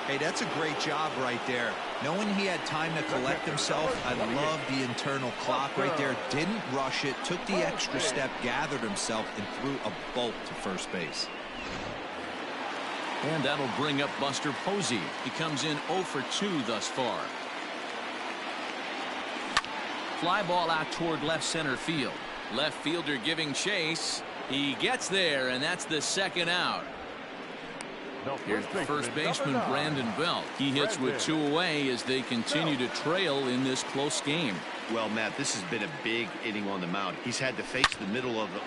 Speaker 4: Hey, that's a great job right there. Knowing he had time to collect himself. I love the internal clock right there. Didn't rush it, took the extra step, gathered himself, and threw a bolt to first base.
Speaker 1: And that'll bring up Buster Posey. He comes in 0 for 2 thus far. Fly ball out toward left center field. Left fielder giving chase. He gets there, and that's the 2nd out. Here's the first baseman, Brandon Belt. He hits with 2 away as they continue to trail in this close game.
Speaker 2: Well, Matt, this has been a big inning on the mound. He's had to face the middle of the...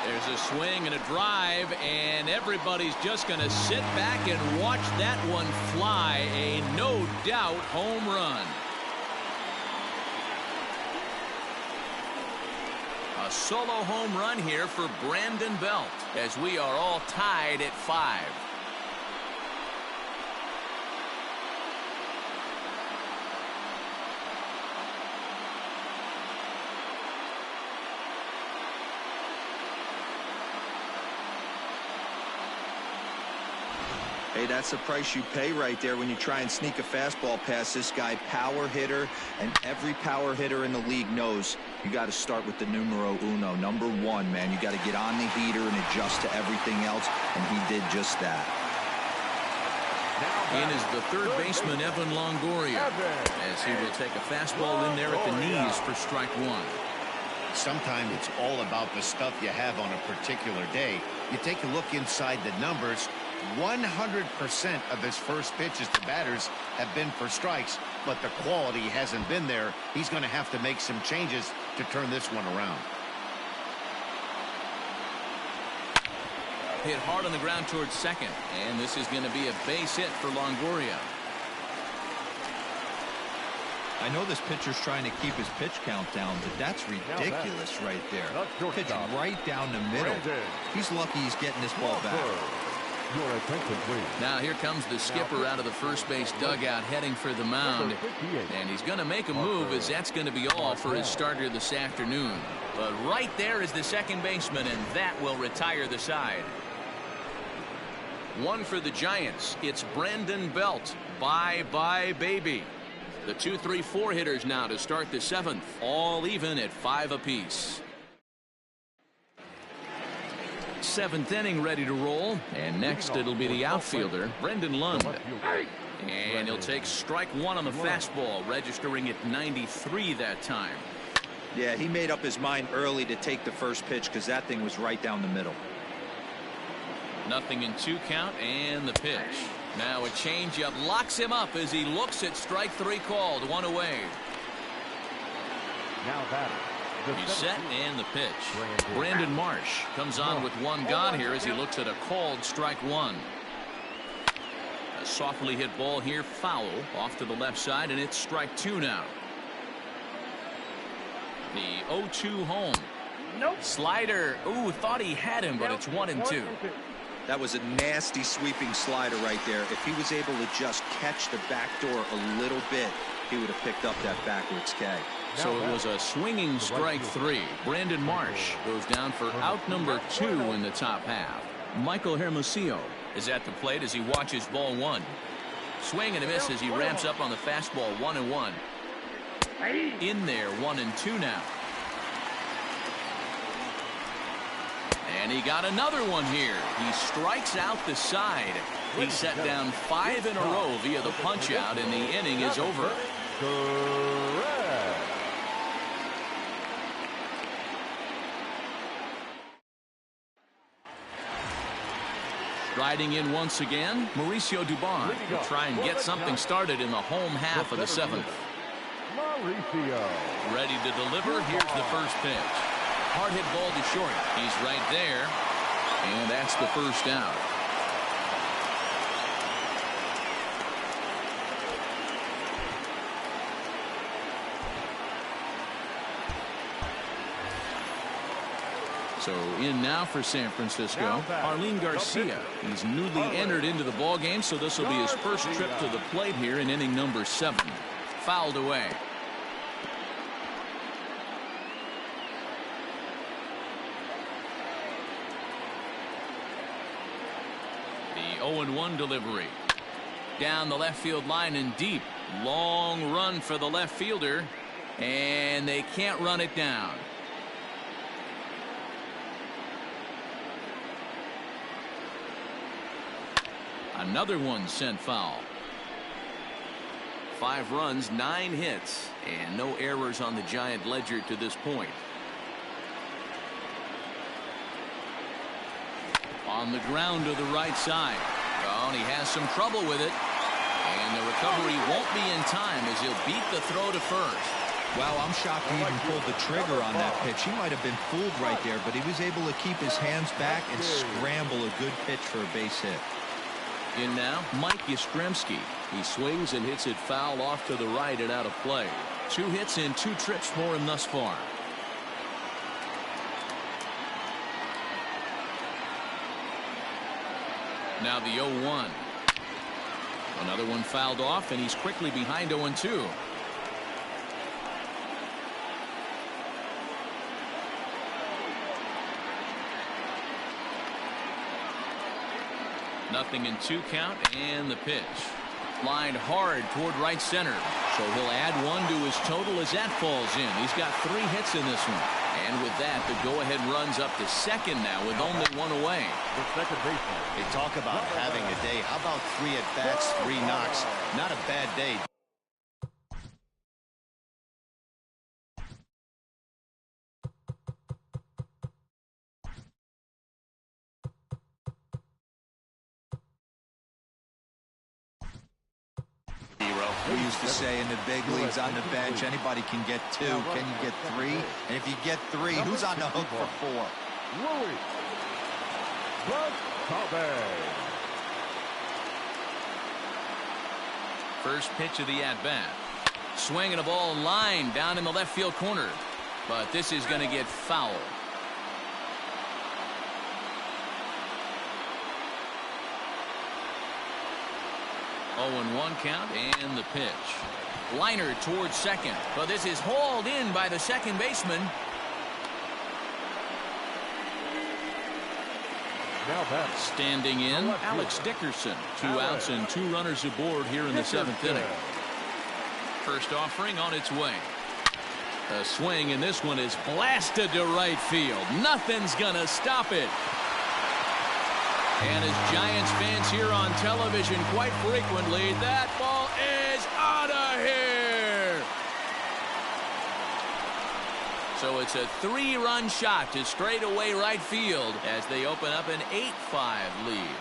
Speaker 1: There's a swing and a drive, and everybody's just going to sit back and watch that one fly. A no-doubt home run. A solo home run here for Brandon Belt as we are all tied at 5.
Speaker 4: Hey, that's the price you pay right there when you try and sneak a fastball past this guy. Power hitter, and every power hitter in the league knows you got to start with the numero uno, number 1, man. You got to get on the heater and adjust to everything else, and he did just that.
Speaker 1: In is the third baseman, Evan Longoria, as he will take a fastball in there at the knees for strike 1.
Speaker 2: Sometimes it's all about the stuff you have on a particular day. You take a look inside the numbers. 100% of his first pitches to batters have been for strikes, but the quality hasn't been there. He's going to have to make some changes to turn this one around.
Speaker 1: Hit hard on the ground towards second, and this is going to be a base hit for Longoria.
Speaker 4: I know this pitcher's trying to keep his pitch count down, but that's ridiculous right there. Pitching right down the middle. He's lucky he's getting this ball back.
Speaker 1: Now here comes the skipper out of the first base dugout heading for the mound, and he's going to make a move as that's going to be all for his starter this afternoon. But right there is the second baseman, and that will retire the side. 1 for the Giants. It's Brandon Belt. Bye-bye, baby. The 2, 3, 4 hitters now to start the 7th, all even at 5 apiece. 7th inning ready to roll, and next it'll be the outfielder, Brendan Lund. And he'll take strike 1 on the fastball, registering at 93 that time.
Speaker 4: Yeah, he made up his mind early to take the first pitch because that thing was right down the middle.
Speaker 1: 0 in 2 count, and the pitch. Now a changeup locks him up as he looks at strike 3 called. 1 away.
Speaker 3: Now batter.
Speaker 1: He's set, and the pitch. Brandon Marsh comes on with 1 gone here as he looks at a called strike 1. A softly hit ball here, foul off to the left side, and it's strike 2 now. The 0-2 home. Slider. Ooh, thought he had him, but it's 1-2.
Speaker 4: That was a nasty sweeping slider right there. If he was able to just catch the back door a little bit, he would have picked up that backwards K.
Speaker 1: So it was a swinging strike 3. Brandon Marsh goes down for out number 2 in the top half. Michael Hermosillo is at the plate as he watches ball 1. Swing and a miss as he ramps up on the fastball. 1-1. In there, 1-2 now. And he got another one here. He strikes out the side. He's set down 5 in a row via the punch out, and the inning is over. Riding in once again, Mauricio Dubon will try and get something started in the home half of the 7th. Ready to deliver. Here's the first pitch. Hard hit ball to short. He's right there, and that's the first out. So in now for San Francisco, Arlene Garcia. He's newly entered into the ball game, so this will be his first trip to the plate here in inning number 7. Fouled away. The 0-1 delivery. Down the left field line and deep. Long run for the left fielder, and they can't run it down. Another one sent foul. 5 runs, 9 hits, and no errors on the Giant ledger to this point. On the ground to the right side. Oh, and he has some trouble with it. And the recovery won't be in time as he'll beat the throw to first.
Speaker 4: Wow, I'm shocked he even pulled the trigger on that pitch. He might have been fooled right there, but he was able to keep his hands back and scramble a good pitch for a base hit.
Speaker 1: In now, Mike Yastrzemski.
Speaker 5: He swings and hits it foul off to the right and out of play.
Speaker 1: 2 hits and 2 trips for him thus far. Now the 0-1. Another one fouled off, and he's quickly behind 0-2. Nothing in 2 count, and the pitch. Lined hard toward right center. So he'll add 1 to his total as that falls in. He's got 3 hits in this one. And with that, the go-ahead runs up to second now with only 1 away.
Speaker 2: They talk about having a day. How about 3 at-bats, 3 knocks? Not a bad day.
Speaker 4: We used to say in the big leagues on the bench, anybody can get 2. Can you get 3? And if you get 3, who's on the hook for 4?
Speaker 1: First pitch of the at-bat. Swinging a ball line down in the left field corner. But this is going to get foul. And 1 count, and the pitch. Liner towards second, but this is hauled in by the second baseman. Standing in, Alex Dickerson. 2 outs and 2 runners aboard here in the 7th inning. First offering on its way. A swing, and this one is blasted to right field. Nothing's gonna stop it. And as Giants fans hear on television quite frequently, that ball is out of here. So it's a 3-run shot to straightaway right field as they open up an 8-5 lead.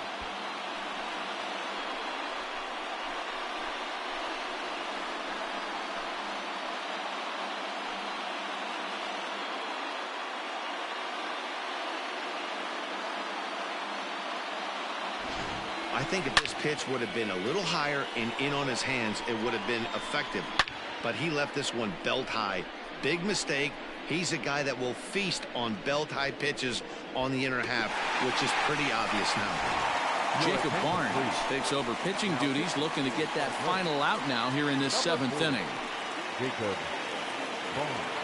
Speaker 2: I think if this pitch would have been a little higher and in on his hands, it would have been effective. But he left this one belt high. Big mistake. He's a guy that will feast on belt high pitches on the inner half, which is pretty obvious now.
Speaker 1: Jacob Barnes takes over pitching duties, looking to get that final out now here in this 7th inning.
Speaker 3: Jacob Barnes.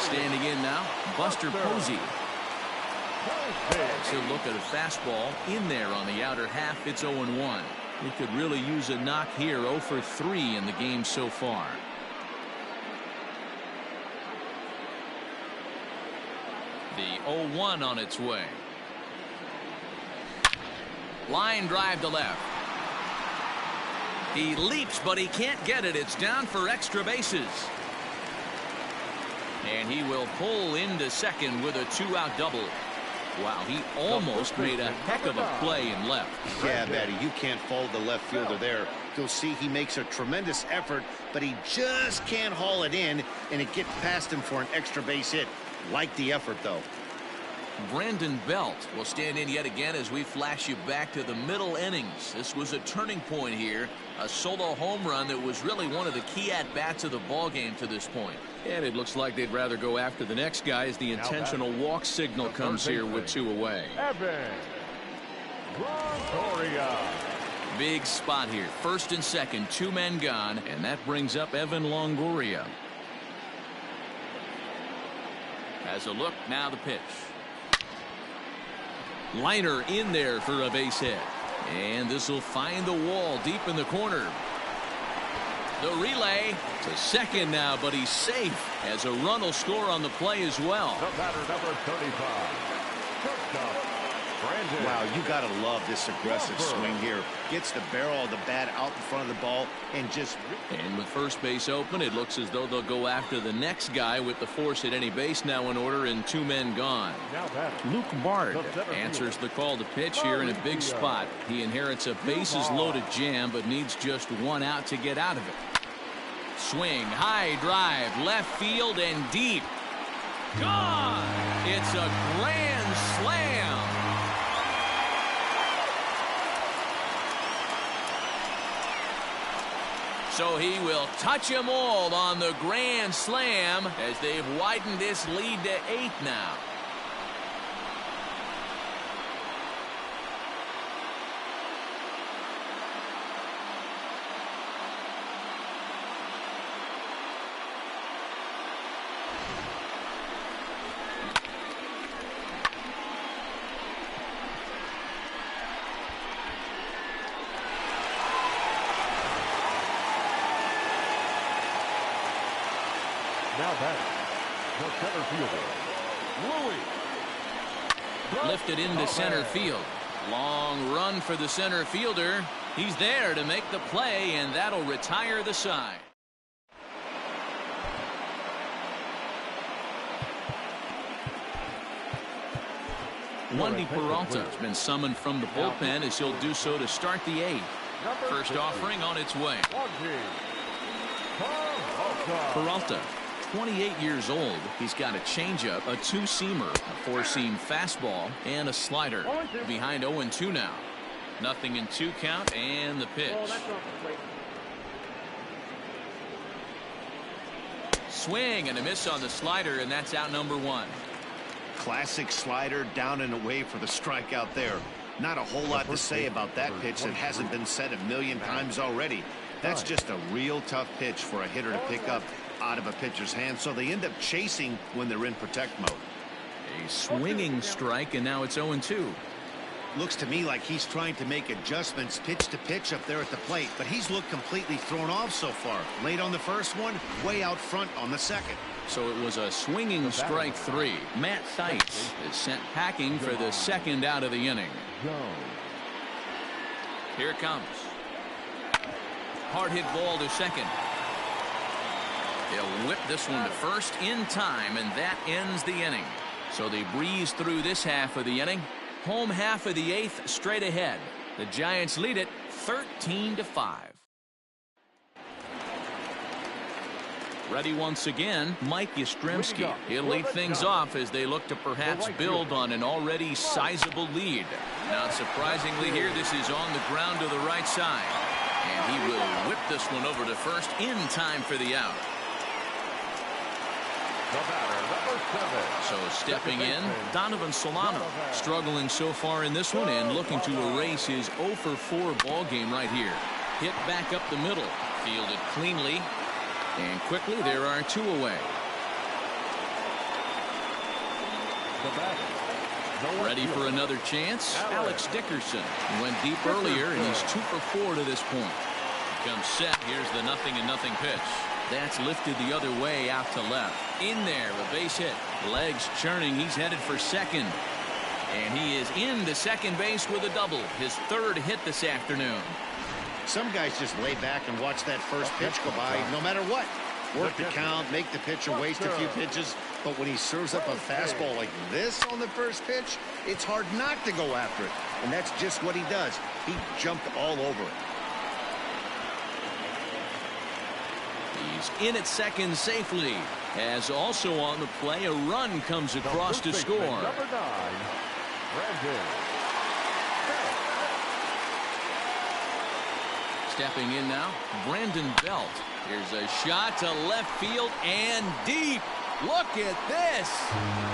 Speaker 1: Standing in now, Buster Posey. So look at a fastball in there on the outer half. It's 0-1. He could really use a knock here. 0 for 3 in the game so far. The 0-1 on its way. Line drive to left. He leaps, but he can't get it. It's down for extra bases. And he will pull into second with a 2-out double. Wow, he almost made a heck of a play in left.
Speaker 2: Yeah, Matty, you can't fault the left fielder there. You'll see he makes a tremendous effort, but he just can't haul it in, and it gets past him for an extra base hit. Like the effort, though.
Speaker 1: Brandon Belt will stand in yet again as we flash you back to the middle innings. This was a turning point here. A solo home run that was really one of the key at-bats of the ball game to this point. And it looks like they'd rather go after the next guy as the intentional walk signal comes here with 2 away. Big spot here. First and second, 2 men gone, and that brings up Evan Longoria. As a look, now the pitch. Liner in there for a base hit. And this will find the wall deep in the corner. The relay to second now, but he's safe as a run will score on the play as well.
Speaker 3: The batter, number 35.
Speaker 2: Wow, you got to love this aggressive swing here. Gets the barrel of the bat out in front of the ball and just...
Speaker 1: And with first base open, it looks as though they'll go after the next guy with the force at any base now in order and 2 men gone. Luke Bard answers the call to pitch here in a big spot. He inherits a bases-loaded jam, but needs just 1 out to get out of it. Swing, high drive, left field and deep. Gone! It's a grand slam. So he will touch them all on the grand slam as they've widened this lead to 8 now.
Speaker 3: Now batting, the center fielder, Louis.
Speaker 1: Lifted into center field. Long run for the center fielder. He's there to make the play, and that'll retire the side. Wandy Peralta has been summoned from the bullpen as he'll do so to start the 8th. First offering on its way. Peralta, 28 years old. He's got a changeup, a 2-seamer, a 4-seam fastball, and a slider. Behind 0-2 now. Nothing in 2 count, and the pitch. Swing and a miss on the slider, and that's out number 1.
Speaker 2: Classic slider down and away for the strikeout there. Not a whole lot to say about that pitch that hasn't been said a million times already. That's just a real tough pitch for a hitter to pick up out of a pitcher's hand, so they end up chasing when they're in protect mode.
Speaker 1: A swinging strike, and now it's 0-2.
Speaker 2: Looks to me like he's trying to make adjustments pitch to pitch up there at the plate, but he's looked completely thrown off so far. Late on the first one, way out front on the second.
Speaker 1: So it was a swinging strike 3. Matt Theis is sent packing for the 2nd out of the inning. Here it comes. Hard hit ball to second. They'll whip this one to first in time, and that ends the inning. So they breeze through this half of the inning. Home half of the 8th straight ahead. The Giants lead it 13-5. Ready once again, Mike Yastrzemski. He'll lead things off as they look to perhaps build on an already sizable lead. Not surprisingly here, this is on the ground to the right side. And he will whip this one over to first in time for the out. So stepping in, Donovan Solano, struggling so far in this one and looking to erase his 0-for-4 ball game right here. Hit back up the middle, fielded cleanly, and quickly there are 2 away. Ready for another chance? Alex Dickerson went deep earlier, and he's 2-for-4 to this point. Comes set. Here's the 0-0 pitch. That's lifted the other way out to left. In there, a base hit. Legs churning. He's headed for second. And he is into second base with a double. His 3rd hit this afternoon.
Speaker 2: Some guys just lay back and watch that first pitch go by no matter what. Work the count, make the pitcher waste a few pitches. But when he serves up a fastball like this on the first pitch, it's hard not to go after it. And that's just what he does. He jumped all over it.
Speaker 1: He's in at second safely. As also on the play, a run comes across to score.
Speaker 3: Number 9, Brandon.
Speaker 1: Stepping in now, Brandon Belt. Here's a shot to left field and deep. Look at this.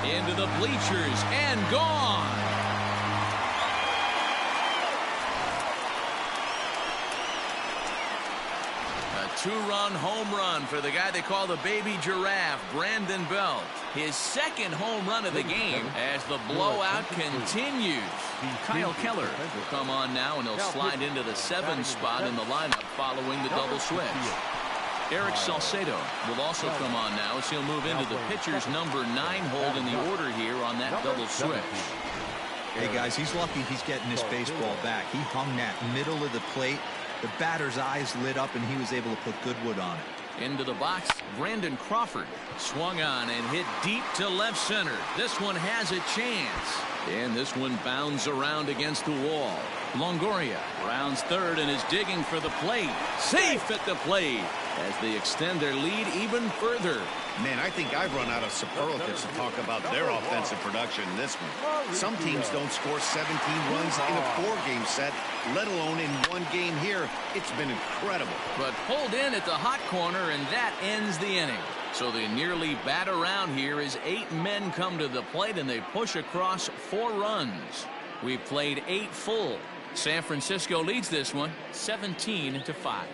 Speaker 1: Into the bleachers and gone. A 2-run home run for the guy they call the baby giraffe, Brandon Belt. His 2nd home run of the game as the blowout continues. Kyle Keller will come on now, and he'll slide into the 7th spot in the lineup following the double switch. Eric Salcedo will also come on now as he'll move into the pitcher's number 9 hold in the order here on that double switch.
Speaker 4: Hey, guys, he's lucky he's getting this baseball back. He hung that middle of the plate. The batter's eyes lit up, and he was able to put good wood on it.
Speaker 1: Into the box, Brandon Crawford swung on and hit deep to left center. This one has a chance. And this one bounds around against the wall. Longoria rounds third and is digging for the plate. Safe at the plate as they extend their lead even further.
Speaker 2: Man, I think I've run out of superlatives to talk about their offensive production in this one. Some teams don't score 17 runs in a 4-game set, let alone in one game here. It's been incredible.
Speaker 1: But pulled in at the hot corner, and that ends the inning. So they nearly bat around here as 8 men come to the plate, and they push across 4 runs. We've played 8 full. San Francisco leads this one 17-5.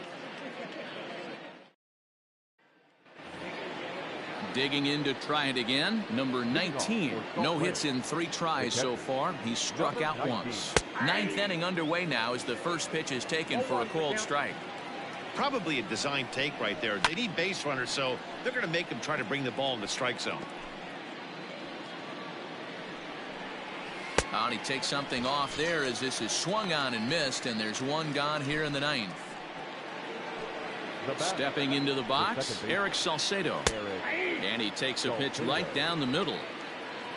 Speaker 1: Digging in to try it again. Number 19. No hits in 3 tries so far. He's struck out once. 9th inning underway now as the first pitch is taken for a called strike.
Speaker 2: Probably a design take right there. They need base runners, so they're going to make them try to bring the ball in the strike zone.
Speaker 1: And he takes something off there as this is swung on and missed, and there's one gone here in the 9th. Stepping into the box, Eric Salcedo. And he takes a pitch right down the middle.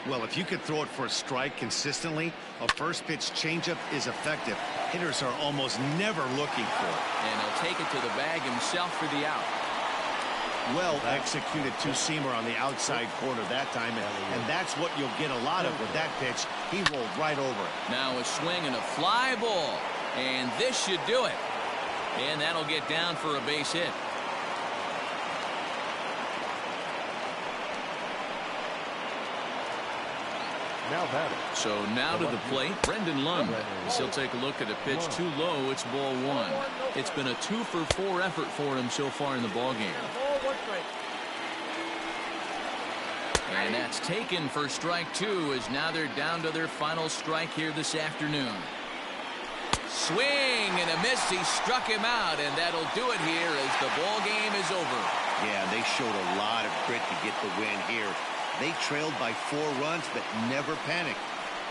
Speaker 2: Well, if you could throw it for a strike consistently, a first pitch changeup is effective. Hitters are almost never looking for it.
Speaker 1: And he'll take it to the bag himself for the out.
Speaker 2: Well executed two-seamer on the outside corner that time, and that's what you'll get a lot of with that pitch. He rolled right over it.
Speaker 1: Now a swing and a fly ball, and this should do it. And that'll get down for a base hit. So now to the plate, Brendan Lund. He'll take a look at a pitch too low. It's ball 1. It's been a 2-for-4 effort for him so far in the ballgame. And that's taken for strike 2 as now they're down to their final strike here this afternoon. Swing and a miss. He struck him out, and that'll do it here as the ball game is over.
Speaker 2: Yeah, they showed a lot of grit to get the win here. They trailed by 4 runs but never panicked.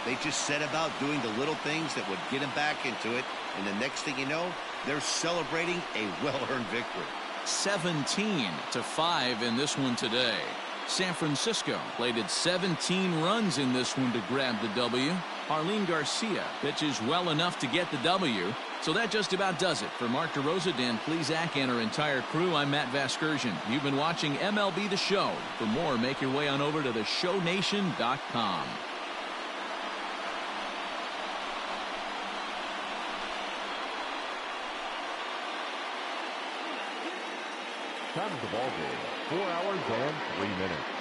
Speaker 2: They just set about doing the little things that would get them back into it, and the next thing you know, they're celebrating a well-earned victory.
Speaker 1: 17-5 in this one today. San Francisco plated 17 runs in this one to grab the W. Arlene Garcia pitches well enough to get the W. So that just about does it. For Mark DeRosa, Dan Plesac, and our entire crew, I'm Matt Vasgersian. You've been watching MLB The Show. For more, make your way on over to theshownation.com.
Speaker 3: Time of the ball game, 4 hours and 3 minutes.